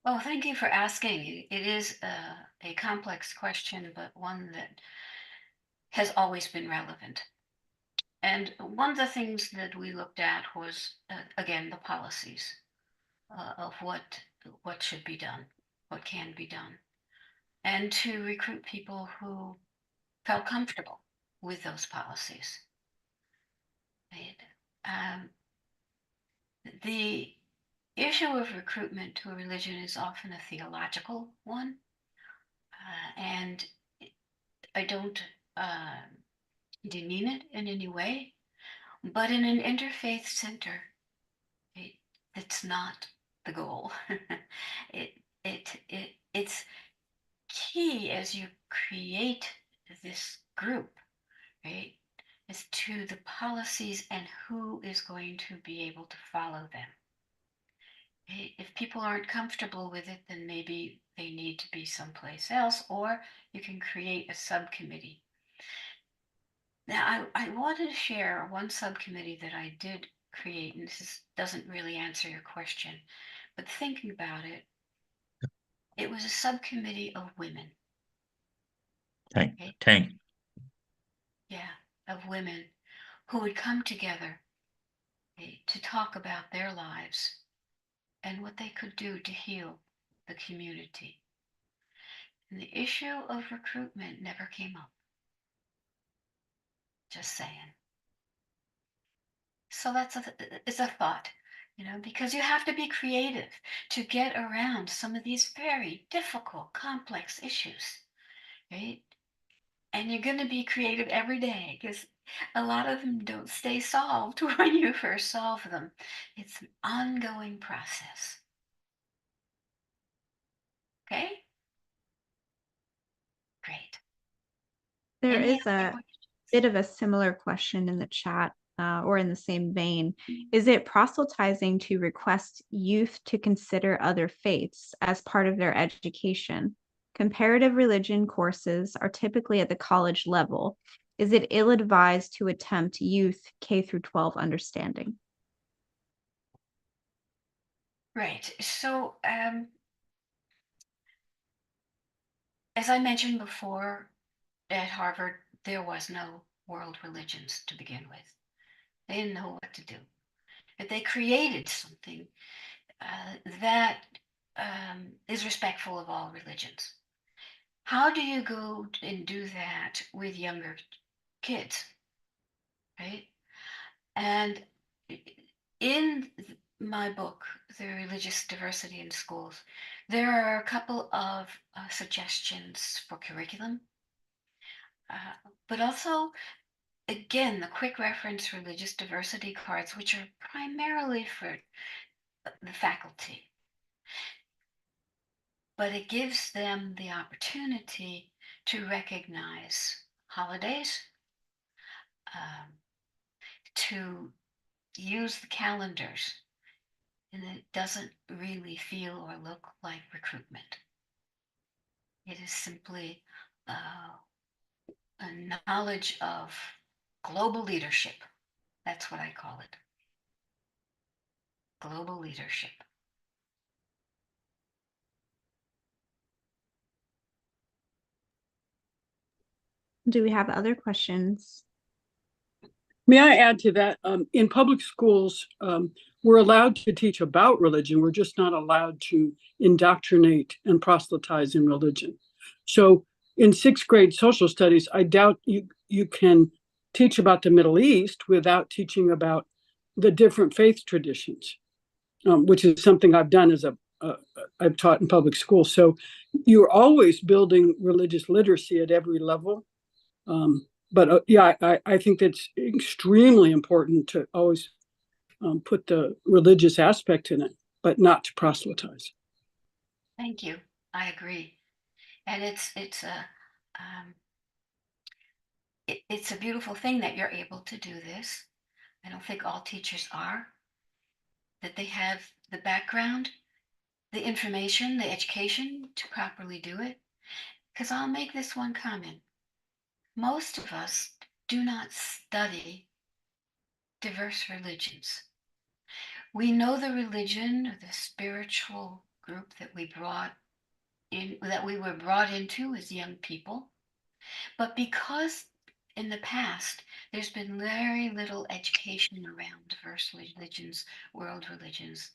Well, thank you for asking. It is a complex question, but one that has always been relevant. And one of the things that we looked at was, again, the policies of what should be done, what can be done, and to recruit people who felt comfortable with those policies. Right? The issue of recruitment to a religion is often a theological one, and I don't demean it in any way. But in an interfaith center, it's not the goal. It's key as you create this group, right? Is to the policies and who is going to be able to follow them. If people aren't comfortable with it, then maybe they need to be someplace else, or you can create a subcommittee. Now, I wanted to share one subcommittee that I did create, and doesn't really answer your question, but thinking about it, it was a subcommittee of women. Thank, Okay? thank, Yeah, of women who would come together, okay, to talk about their lives and what they could do to heal the community. And the issue of recruitment never came up. Just saying. So it's a thought, because you have to be creative to get around some of these very difficult, complex issues, right? And you're going to be creative every day because a lot of them don't stay solved when you first solve them. It's an ongoing process. Okay? Great. There Any is other a questions? bit of a similar question in the chat, or in the same vein. Is it proselytizing to request youth to consider other faiths as part of their education? Comparative religion courses are typically at the college level. Is it ill-advised to attempt youth K through 12 understanding? Right. So, as I mentioned before, at Harvard, there was no world religions to begin with. They didn't know what to do. But they created something that is respectful of all religions. How do you go and do that with younger kids, right? And in my book, The Religious Diversity in Schools, there are a couple of suggestions for curriculum, but also, again, the quick reference religious diversity cards, which are primarily for the faculty. But it gives them the opportunity to recognize holidays, um, to use the calendars, and it doesn't really feel or look like recruitment. It is simply a knowledge of global leadership. That's what I call it. Global leadership. Do we have other questions? May I add to that? In public schools, we're allowed to teach about religion. We're just not allowed to indoctrinate and proselytize in religion. So in sixth grade social studies, I doubt you can teach about the Middle East without teaching about the different faith traditions, which is something I've done I've taught in public schools. So you're always building religious literacy at every level. But yeah, I think that's extremely important to always put the religious aspect in it, but not to proselytize. Thank you. I agree. And it's a beautiful thing that you're able to do this. I don't think all teachers are, that they have the background, the information, the education to properly do it. Because I'll make this one comment. Most of us do not study diverse religions. We know the religion or the spiritual group that we were brought into as young people. But because in the past there's been very little education around diverse religions, world religions,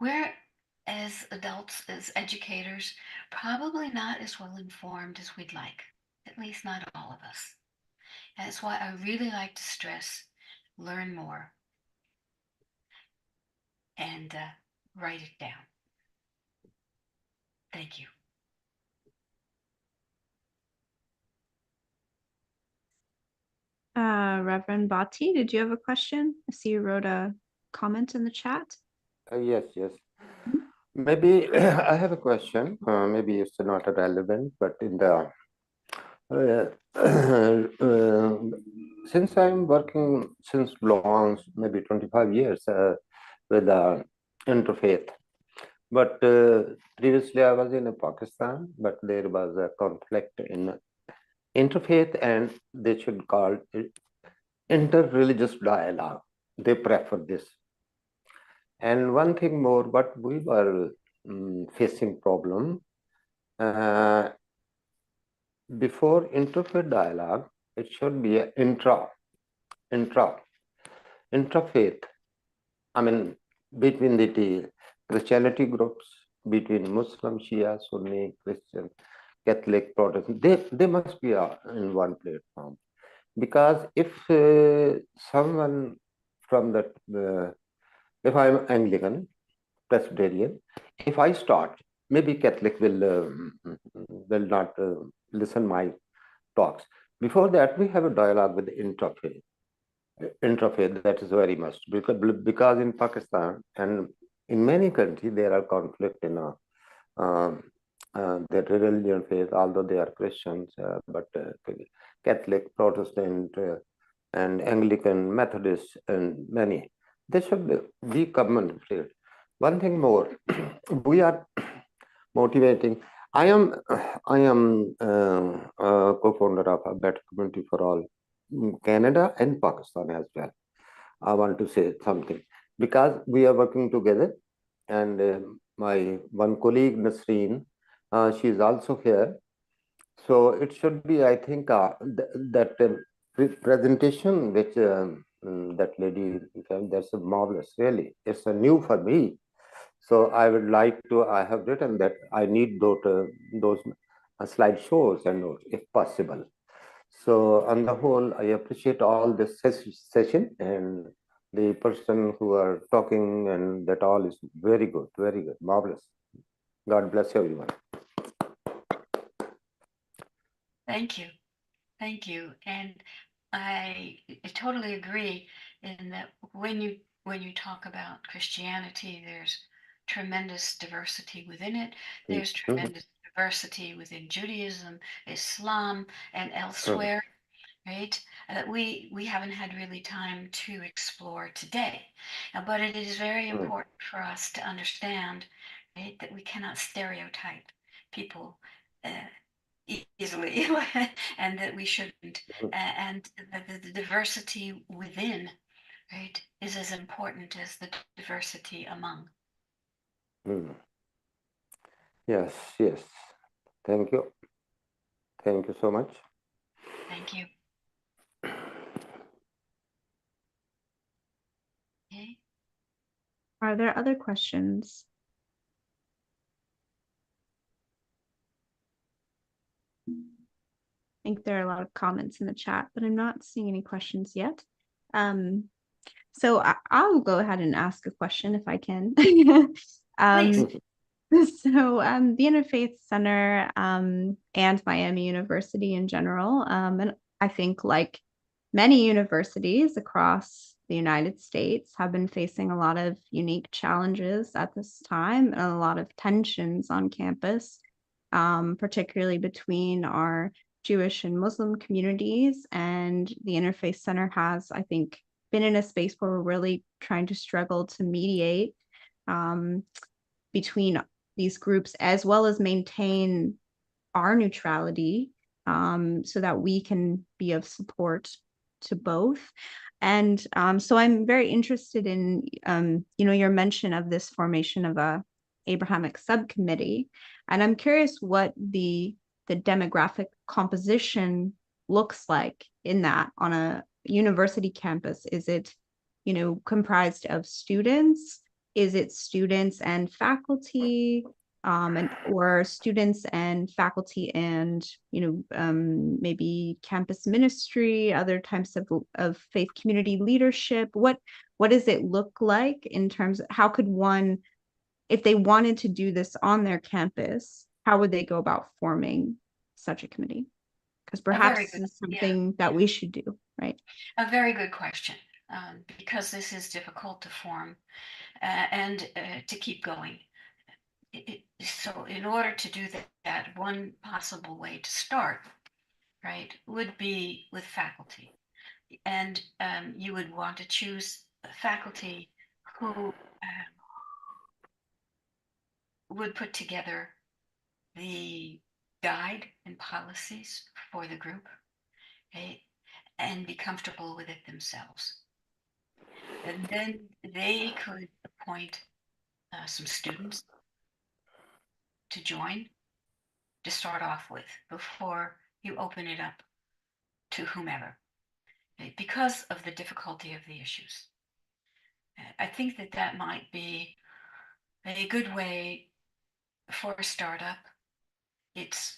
we're, as adults, as educators, probably not as well informed as we'd like, at least not all of us. And that's why I really like to stress learn more and write it down. Thank you. Reverend Bhatti, did you have a question? I see you wrote a comment in the chat. Yes, yes. Maybe I have a question. Maybe it's not relevant, but in the since I'm working since long, maybe 25 years with interfaith. But previously I was in Pakistan, but there was a conflict in interfaith, and they should call it inter-religious dialogue. They prefer this. And one thing more, what we were facing problem before interfaith dialogue, it should be an intrafaith. I mean, between the Christianity groups, between Muslim, Shia, Sunni, Christian, Catholic, Protestant, they must be in one platform. Because if someone from that, if I'm Anglican, Presbyterian, if I start, maybe Catholic will not listen my talks. Before that, we have a dialogue with the interfaith. That is very much because in Pakistan and in many countries there are conflict in the religion faith, although they are Christians, but Catholic, Protestant, and Anglican, Methodist, and many. They should be common faith. One thing more, we are motivating. I am a co-founder of a Better Community for All, Canada and Pakistan as well. I want to say something because we are working together, and my one colleague Nasreen, she is also here. So it should be, I think, that presentation which that lady, that's marvelous. Really, it's a new for me. So I would like to. I have written that I need those slide shows and notes if possible. So on the whole, I appreciate all this session and the person who are talking, and that all is very good, marvelous. God bless everyone. Thank you. Thank you. And I totally agree in that when you talk about Christianity, there's tremendous diversity within it. There's tremendous diversity within Judaism, Islam, and elsewhere, right? We haven't had really time to explore today, but it is very important for us to understand, right, that we cannot stereotype people easily and that we shouldn't, and the diversity within, right, is as important as the diversity among. Yes, yes. Thank you so much. Thank you. Okay. Are there other questions? I think there are a lot of comments in the chat, but I'm not seeing any questions yet. So I'll go ahead and ask a question if I can. So the Interfaith Center and Miami University in general, and I think like many universities across the United States have been facing a lot of unique challenges at this time and a lot of tensions on campus, particularly between our Jewish and Muslim communities. And the Interfaith Center has, I think, been in a space where we're really trying to struggle to mediate between these groups, as well as maintain our neutrality so that we can be of support to both. And so I'm very interested in, your mention of this formation of a Abrahamic subcommittee. And I'm curious what the demographic composition looks like in that on a university campus. Is it, comprised of students? Is it students and faculty, or students and faculty and, maybe campus ministry, other types of faith community leadership? What does it look like in terms of how could one, if they wanted to do this on their campus, how would they go about forming such a committee? Because very perhaps good- this is yeah, something that we should do, right? A very good question, because this is difficult to form and to keep going. So in order to do that, one possible way to start, right, would be with faculty. And you would want to choose faculty who would put together the guide and policies for the group, right, and be comfortable with it themselves. And then they could appoint some students to join to start off with before you open it up to whomever, right, because of the difficulty of the issues. I think that might be a good way for a startup. It's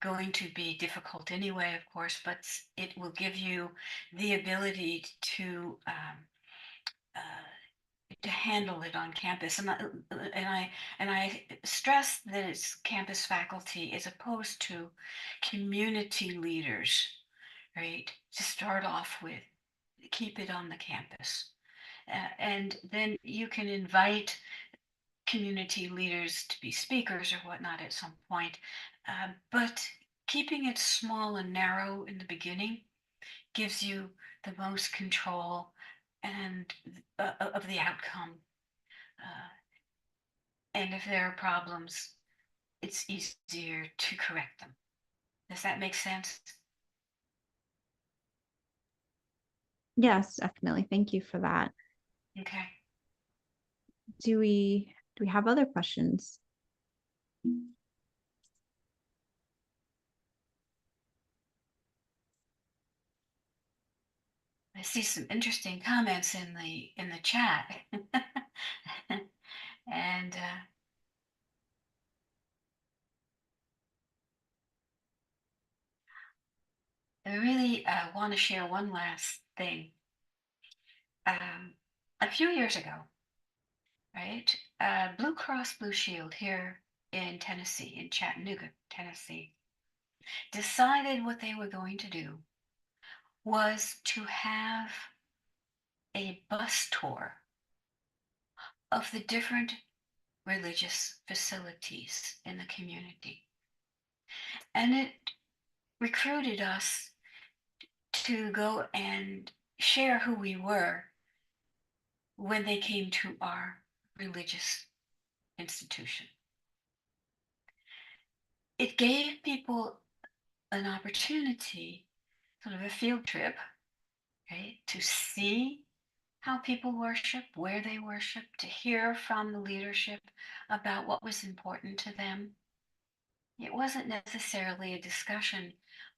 going to be difficult anyway, of course, but it will give you the ability to handle it on campus. And I stress that it's campus faculty as opposed to community leaders, right? To start off with, keep it on the campus. And then you can invite community leaders to be speakers or whatnot at some point. But keeping it small and narrow in the beginning gives you the most control and of the outcome. And if there are problems, it's easier to correct them. Does that make sense? Yes, definitely. Thank you for that. Okay. Do we have other questions? I see some interesting comments in the chat. And I really want to share one last thing. A few years ago, right, Blue Cross Blue Shield here in Tennessee, in Chattanooga, Tennessee, decided what they were going to do was to have a bus tour of the different religious facilities in the community. And it recruited us to go and share who we were when they came to our religious institution. It gave people an opportunity, sort of a field trip, right, to see how people worship, where they worship, to hear from the leadership about what was important to them. It wasn't necessarily a discussion,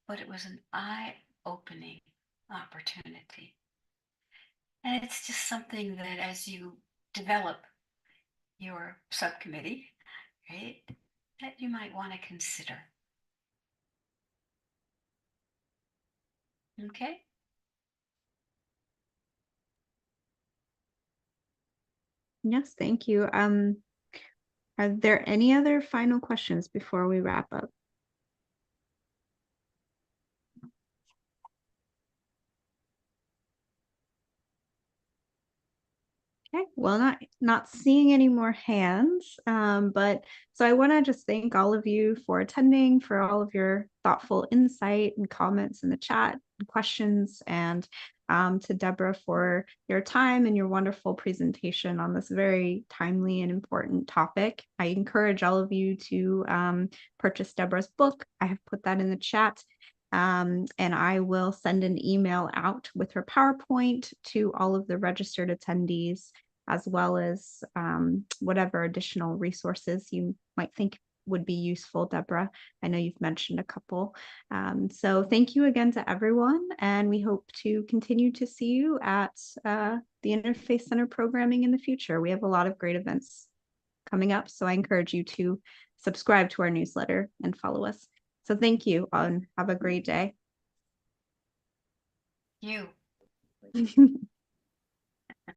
but it was an eye-opening opportunity. And it's just something that as you develop your subcommittee, right, that you might want to consider. Okay? Yes, thank you. Are there any other final questions before we wrap up? Okay, well, not seeing any more hands, but so I want to just thank all of you for attending, for all of your thoughtful insight and comments in the chat and questions, and to Deborah for your time and your wonderful presentation on this very timely and important topic. I encourage all of you to purchase Deborah's book. I have put that in the chat. And I will send an email out with her PowerPoint to all of the registered attendees, as well as whatever additional resources you might think would be useful, Deborah. I know you've mentioned a couple. So thank you again to everyone, and we hope to continue to see you at the Interfaith Center programming in the future. We have a lot of great events coming up, so I encourage you to subscribe to our newsletter and follow us. So thank you, and have a great day. You.